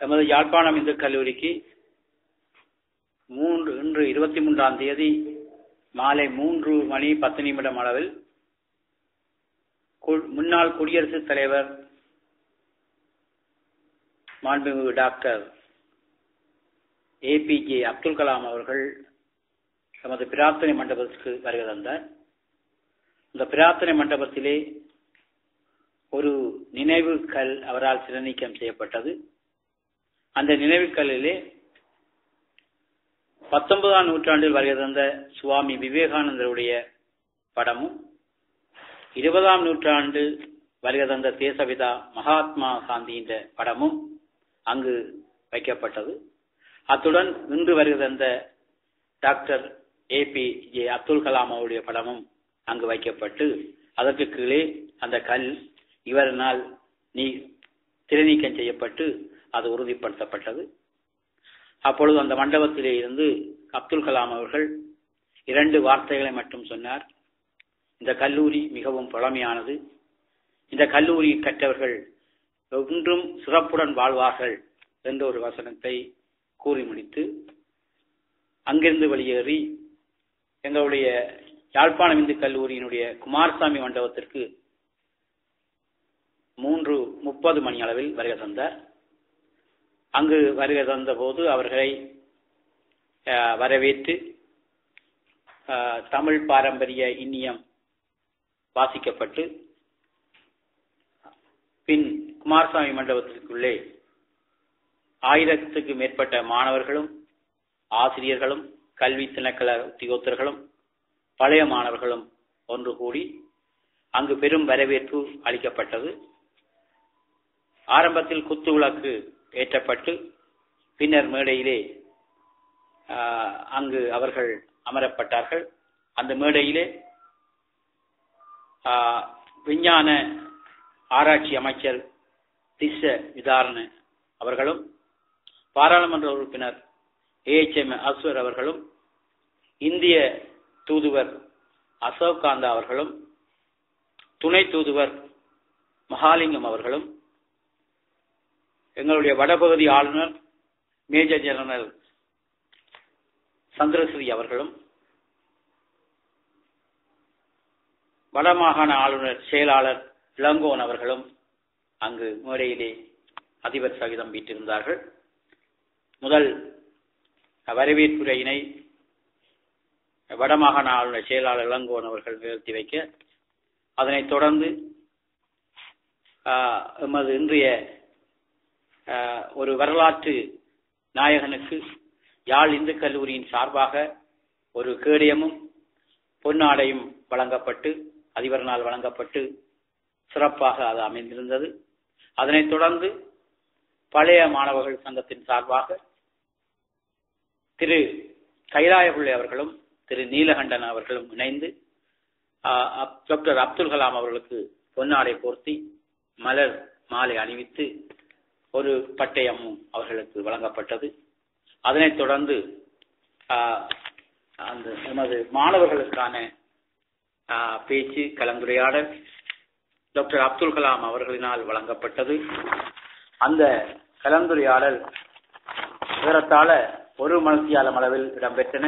எமது யாழ்ப்பாணம் இந்து கல்லூரிக்கு இன்று 23ஆம் தேதி மாலை 3:10 அளவில் முன்னாள் குடியரசுத் தலைவர் மாண்புமிகு டாக்டர் APJ அப்துல் கலாம் அவர்கள் நமது பிரார்த்தனை மண்டபத்திற்கு வருகை தந்தார். இந்த பிரார்த்தனை மண்டபத்திலே ஒரு நினைவு கல் அவரால் சிறுநீக்கம் செய்யப்பட்டது. அந்த நினைவு கல்லிலே 19ஆம் நூற்றாண்டில் வருகை தந்த சுவாமி விவேகானந்தருடைய படமும் 20ஆம் நூற்றாண்டு வருகை தந்த தேசபிதா மகாத்மா காந்தியின் படமும் அங்கு வைக்கப்பட்டது. அத்துடன் இன்று வருகை தந்த டாக்டர் APJ அப்துல் கலாம் அவருடைய படமும் அங்கு வைக்கப்பட்டு அதற்கு கீழே அந்த கல் இவரினால் திரைநீக்கம் செய்யப்பட்டு அது உறுதிப்படுத்தப்பட்டது. அப்பொழுது அந்த மண்டபத்திலே இருந்து அப்துல் கலாம் அவர்கள் 2 வார்த்தைகளை மட்டும் சொன்னார். இந்த கல்லூரி மிகவும் பழமையானது. இந்த கல்லூரி கற்றவர்கள் ஒன்றும் சிறப்புடன் வாழ்வார்கள் என்ற ஒரு வசனத்தை கூறி முடித்து அங்கிருந்து வெளியேறி எங்களுடைய யாழ்ப்பாணம் இந்து கல்லூரியினுடைய குமாரசாமி மண்டபத்திற்கு 3:30 அளவில் வருகை தந்தார். அங்கு வருகை தந்த போது அவர்களை வரவேற்று தமிழ் பாரம்பரிய இன்னியம் வாசிக்கப்பட்டு பின் குமாரசாமி மண்டபத்திற்குள்ளே 1000க்கு மேற்பட்ட மாணவர்களும் ஆசிரியர்களும் கல்வி திணைக்கள உத்தியோகத்தர்களும் பழைய மாணவர்களும் ஒன்று கூடி அங்கு பெரும் வரவேற்பு அளிக்கப்பட்டது. ஆரம்பத்தில் குத்து விளக்கு ஏற்றப்பட்டு பின்னர் மேடையிலே அங்கு அவர்கள் அமரப்பட்டார்கள். அந்த மேடையிலே விஞ்ஞான ஆராய்ச்சி அமைச்சர் திஸ்ஸ விதாரண அவர்களும் பாராளுமன்ற உறுப்பினர் AHM அஸ்வர் அவர்களும் இந்திய தூதுவர் அசோக் காந்தா அவர்களும் துணை தூதுவர் மகாலிங்கம் அவர்களும் எங்களுடைய வடபகுதி ஆளுநர் மேஜர் ஜெனரல் சந்திரஸ்ரீ அவர்களும் வடமாகாண ஆளுநர் செயலாளர் இளங்கோன் அவர்களும் அங்கு மேடையிலே அதிபர் சகிதம் வீட்டிருந்தார்கள். முதல் வரவேற்புரையினை வடமாகாண ஆளுநர் செயலாளர் இளங்கோன் அவர்கள் நிகழ்த்தி வைக்க, அதனைத் தொடர்ந்து எமது இன்றைய ஒரு வரலாற்று நாயகனுக்கு யாழ் இந்து கல்லூரியின் சார்பாக ஒரு கேடயமும் பொன்னாடையும் வழங்கப்பட்டு அதிபரினால் வழங்கப்பட்டு சிறப்பாக அது அமைந்திருந்தது. அதனைத் தொடர்ந்து பழைய மாணவர்கள் சங்கத்தின் சார்பாக திரு கைலாயபிள்ளை அவர்களும் திரு நீலகண்டன் அவர்களும் இணைந்து டாக்டர் அப்துல் கலாம் அவர்களுக்கு பொன்னாடை போர்த்தி மலர் மாலை அணிவித்து ஒரு பட்டயமும் அவர்களுக்கு வழங்கப்பட்டது. அதனைத் தொடர்ந்து அந்த நமது மாணவர்களுக்கான பேச்சு கலந்துரையாடல் டாக்டர் அப்துல் கலாம் அவர்களினால் வழங்கப்பட்டது. அந்த கலந்துரையாடல் ஏறத்தாழ 1 மணித்தியாலம் அளவில் இடம்பெற்றன.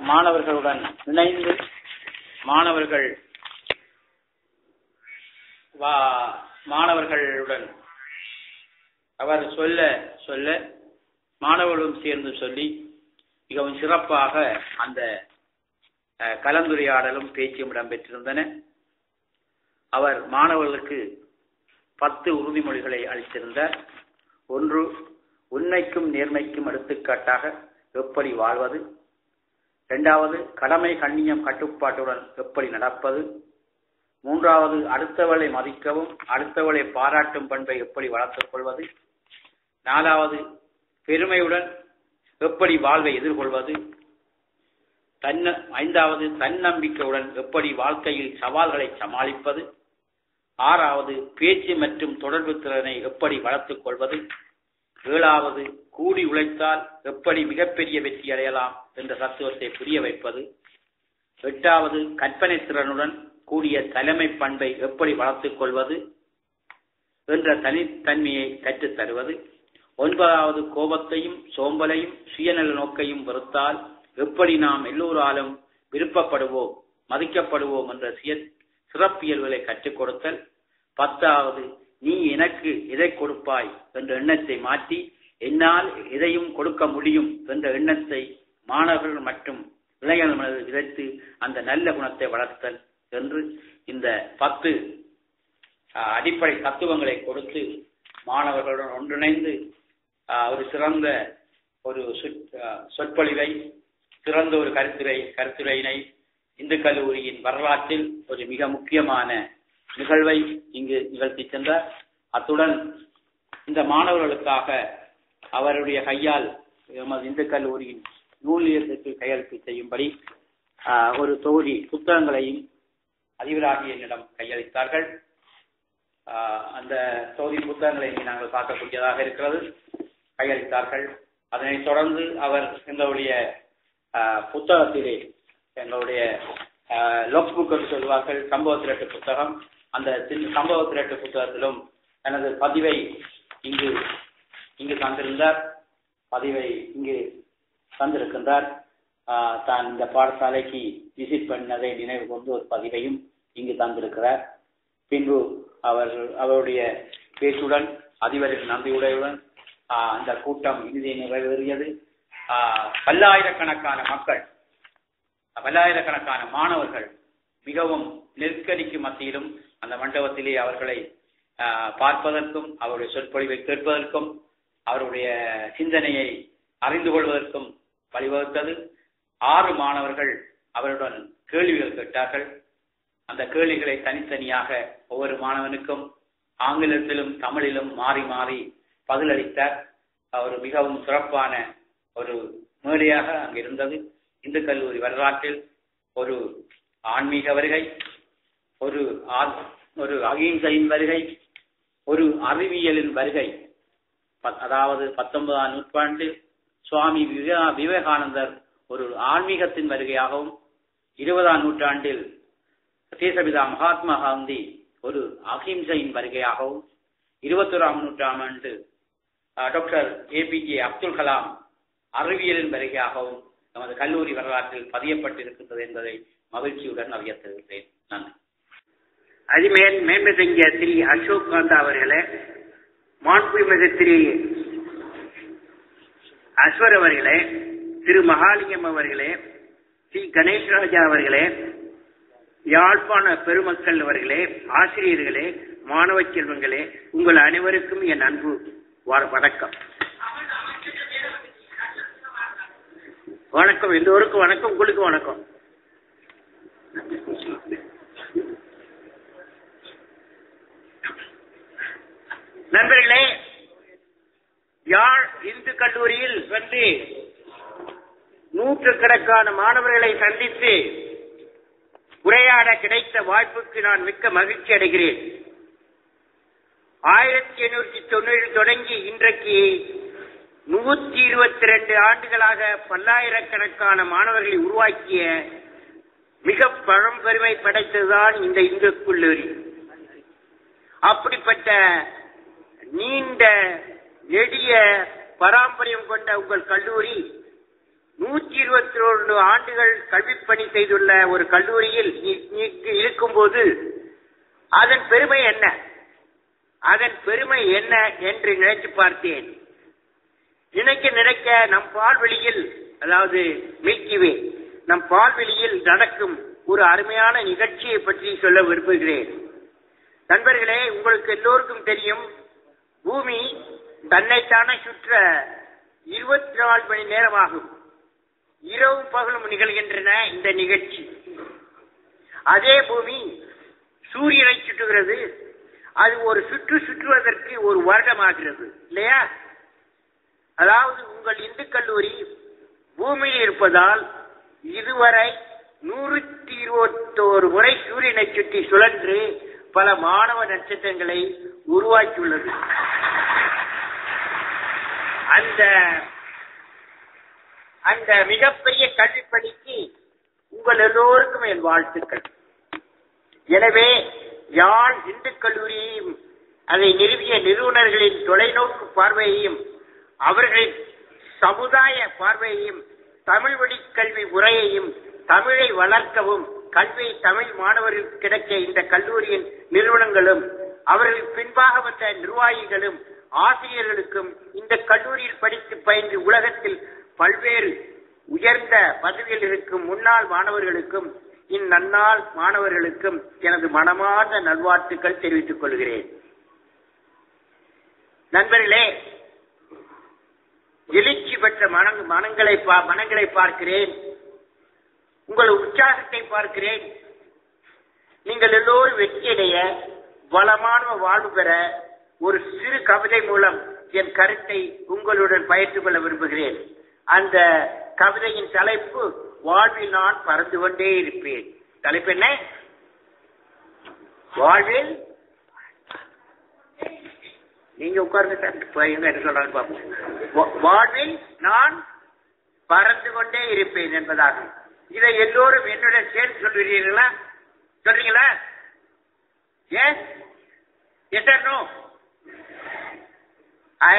மாணவர்களுடன் இணைந்து மாணவர்களுடன் அவர் சொல்ல மாணவர்களும் சேர்ந்து சொல்லி மிகவும் சிறப்பாக அந்த கலந்துரையாடலும் பேச்சும் இடம்பெற்றிருந்தன. அவர் மாணவர்களுக்கு 10 உறுதிமொழிகளை அளித்திருந்தார். 1, உண்மைக்கும் நேர்மைக்கும் எடுத்துக்காட்டாக எப்படி வாழ்வது. 2வது, கடமை கண்ணியம் கட்டுப்பாட்டுடன் எப்படி நடப்பது. 3வது, அடுத்தவளை மதிக்கவும் அடுத்தவளை பாராட்டும் பண்பை எப்படி வளர்த்துக் கொள்வது. 4வது, பெருமையுடன் எப்படி வாழ்வை எதிர்கொள்வது. 5வது, தன்னம்பிக்கையுடன் எப்படி வாழ்க்கையில் சவால்களை சமாளிப்பது. 6வது, பேச்சு மற்றும் தொடர்பு திறனை எப்படி வளர்த்துக் கொள்வது. 7வது, கூடி உழைத்தால் எப்படி மிகப்பெரிய வெற்றி அடையலாம் என்ற தத்துவத்தை புரிய வைப்பது. 8வது, கற்பனை திறனுடன் கூடிய தலைமை பண்பை எப்படி வளர்த்துக் கொள்வது என்ற தனித்தன்மையை கற்றுத் தருவது. 9வது கோபத்தையும் சோம்பலையும் சுயநல நோக்கையும் வெறுத்தால் எப்படி நாம் எல்லோராலும் விருப்பப்படுவோம் மதிக்கப்படுவோம் என்ற சிறப்பியல்களை கற்றுக் கொடுத்தல். 10வது நீ எனக்கு எதை கொடுப்பாய் என்ற எண்ணத்தை மாற்றி என்னால் எதையும் கொடுக்க முடியும் என்ற எண்ணத்தை மாணவர்கள் மற்றும் இளைஞர்கள் மனதில் விதைத்து அந்த நல்ல குணத்தை வளர்த்தல் என்று இந்த 10 அடிப்படை தத்துவங்களை கொடுத்து மாணவர்களுடன் ஒன்றிணைந்து ஒரு சிறந்த ஒரு சொற்பொழிவை சிறந்த ஒரு கருத்துரையினை இந்து கல்லூரியின் வரலாற்றில் ஒரு மிக முக்கியமான நிகழ்வை இங்கு நிகழ்த்தி சென்றார். அத்துடன் இந்த மாணவர்களுக்காக அவருடைய கையால் எமது இந்து கல்லூரியின் நூலியத்திற்கு கையெழுத்து செய்யும்படி ஒரு தொகுதி புத்தகங்களையும் அதிபராகி என்னிடம் கையளித்தார்கள். அந்த தொகுதி புத்தகங்களை நாங்கள் பார்க்கக்கூடியதாக இருக்கிறது. கையளித்தார்கள். அதனைத் தொடர்ந்து அவர் எங்களுடைய புத்தகத்திலே எங்களுடைய லோக் புக் என்று சொல்வார்கள், சம்பவ திரட்டு புத்தகம், அந்த சம்பவ திரட்டு புத்தகத்திலும் எனது பதிவை இங்கு தந்திருந்தார். பதிவை இங்கு தந்திருக்கின்றார். தான் இந்த பாடசாலைக்கு விசிட் பண்ணதை நினைவு கொண்டு ஒரு பதிவையும் இங்கு தந்திருக்கிறார். பின்பு அவருடைய பேச்சுடன் அதிபரின் நன்றியுடையுடன் அந்த கூட்டம் இறுதி நிறைவேறியது. பல்லாயிரக்கணக்கான மக்கள், பல்லாயிரக்கணக்கான மாணவர்கள் மிகவும் நெருக்கடிக்கு மத்தியிலும் அந்த மண்டபத்திலே அவர்களை பார்ப்பதற்கும் அவருடைய சொற்பொழிவை கேட்பதற்கும் அவருடைய சிந்தனையை அறிந்து கொள்வதற்கும் வழிவகுத்தது. 6 மாணவர்கள் அவருடன் கேள்விகள் கேட்டார்கள். அந்த கேள்விகளை தனித்தனியாக ஒவ்வொரு மாணவனுக்கும் ஆங்கிலத்திலும் தமிழிலும் மாறி மாறி பதிலளித்தார். ஒரு மிகவும் சிறப்பான ஒரு மேடையாக அங்கு இருந்தது. இந்து கல்லூரி வரலாற்றில் ஒரு ஆன்மீக வருகை, ஒரு அகிம்சையின் வருகை, ஒரு அறிவியலின் வருகை. அதாவது 19ஆம் நூற்றாண்டில் சுவாமி விவேகானந்தர் ஒரு ஆன்மீகத்தின் வருகையாகவும், 20ஆம் நூற்றாண்டில் தேசபிதா மகாத்மா காந்தி ஒரு அகிம்சையின் வருகையாகவும், 21ஆம் நூற்றாண்டு டாக்டர் APJ அப்துல் கலாம் அறிவியலின் வருகையாகவும் நமது கல்லூரி வரலாற்றில் பதியப்பட்டிருக்கின்றது என்பதை மகிழ்ச்சியுடன் அறிய தெரிவித்தேன். நன்றி. அதிமேல் மேன்மதிங்க திரு அசோக் காந்தா அவர்களே, மாண்புமிகு திரு அஸ்வர் அவர்களே, திரு மகாலிங்கம் அவர்களே, ஸ்ரீ கணேஷ்ராஜா அவர்களே, யாழ்ப்பாண பெருமக்கள் அவர்களே, ஆசிரியர்களே, மாணவ செல்வங்களே, உங்கள் அனைவருக்கும் என் அன்பு வணக்கம். வணக்கம், எல்லோருக்கும் வணக்கம், உங்களுக்கு வணக்கம். நண்பர்களே, யாழ் இந்து கல்லூரியில் வந்து நூற்றுக்கணக்கான மாணவர்களை சந்தித்து உரையாட கிடைத்த வாய்ப்புக்கு நான் மிக்க மகிழ்ச்சி அடைகிறேன். 1890 தொடங்கி இன்றைக்கு 122 ஆண்டுகளாக பல்லாயிரக்கணக்கான மாணவர்களை உருவாக்கிய மிக பழம்பெருமை படைத்ததுதான் இந்த இந்து கல்லூரி. அப்படிப்பட்ட நீண்ட நெடிய பாரம்பரியம் கொண்ட உங்கள் கல்லூரி 121 ஆண்டுகள் கல்விப்பணி செய்துள்ள ஒரு கல்லூரியில் இருக்கும்போது அதன் பெருமை என்ன, அதன் பெருமை என்ன என்று நினைத்து பார்த்தேன். நினைக்க நம் பால்வெளியில், அதாவது மில்கிவே, நம் பால்வெளியில் நடக்கும் ஒரு அருமையான நிகழ்ச்சியை பற்றி சொல்ல விரும்புகிறேன். நண்பர்களே, உங்களுக்கு எல்லோருக்கும் தெரியும், பூமி தன்னைத்தானே சுற்ற 24 மணி நேரமாகும். இரவும் பகலும் நிகழ்கின்றன இந்த நிகழ்ச்சி. அதே பூமி சூரியனை சுற்றுகிறது. அது ஒரு சுற்றுவதற்கு ஒரு வருடமாகிறது இல்லையா? அதாவது உங்கள் இந்து கல்லூரி பூமியில் இருப்பதால் இதுவரை 121 முறை சூரியனை சுற்றி சுழன்று பல மாணவ நட்சத்திரங்களை உருவாக்கியுள்ளது. அந்த மிகப்பெரிய கல்விப்பணிக்கு உங்கள் எல்லோருக்கும் என் வாழ்த்துக்கள். எனவே யாழ் இந்து கல்லூரியையும் அதை நிறுவிய நிறுவனர்களின் தொலைநோக்கு பார்வையையும் அவர்களின் சமுதாய பார்வையையும் தமிழ் வழி கல்வி முறையையும் தமிழை வளர்க்கவும் கல்வி தமிழ் மாணவர்களுக்கு கிடைக்க இந்த கல்லூரியின் நிறுவனங்களும் அவர்களுக்கு பின்பாக வந்த நிர்வாகிகளும் ஆசிரியர்களுக்கும் இந்த கல்லூரியில் படித்து பயின்று உலகத்தில் பல்வேறு உயர்ந்த பதவியில் இருக்கும் முன்னாள் மாணவர்களுக்கும் இந்நன்னாள் மாணவர்களுக்கும் எனது மனமார்ந்த நல்வாழ்த்துக்கள் தெரிவித்துக் கொள்கிறேன். நண்பர்களே, எழுச்சி பெற்ற மனங்களை பார்க்கிறேன், உங்கள் உற்சாகத்தை பார்க்கிறேன். நீங்கள் எல்லோரும் வெற்றியடைய வளமான வாழ்வு பெற ஒரு சிறு கவிதை மூலம் என் கருத்தை உங்களுடன் பகிர்ந்து கொள்ள விரும்புகிறேன். அந்த கவிதையின் தலைப்பு வாழ்வில் நான் பறந்து கொண்டே இருப்பேன். தலைப்பு என்ன? வாழ்வில் நீங்க உட்கார்ந்து சொல்றாங்க பாப்போம். வாழ்வில் நான் பறந்து கொண்டே இருப்பேன் என்பதாகும். இதை எல்லோரும் என்னுடன் சேர்ந்து சொல்கிறீர்களா? சொல்றீங்களா? Yes? Yes or no? I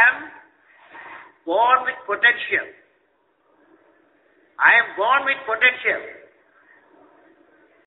am born with potential. I am born with potential.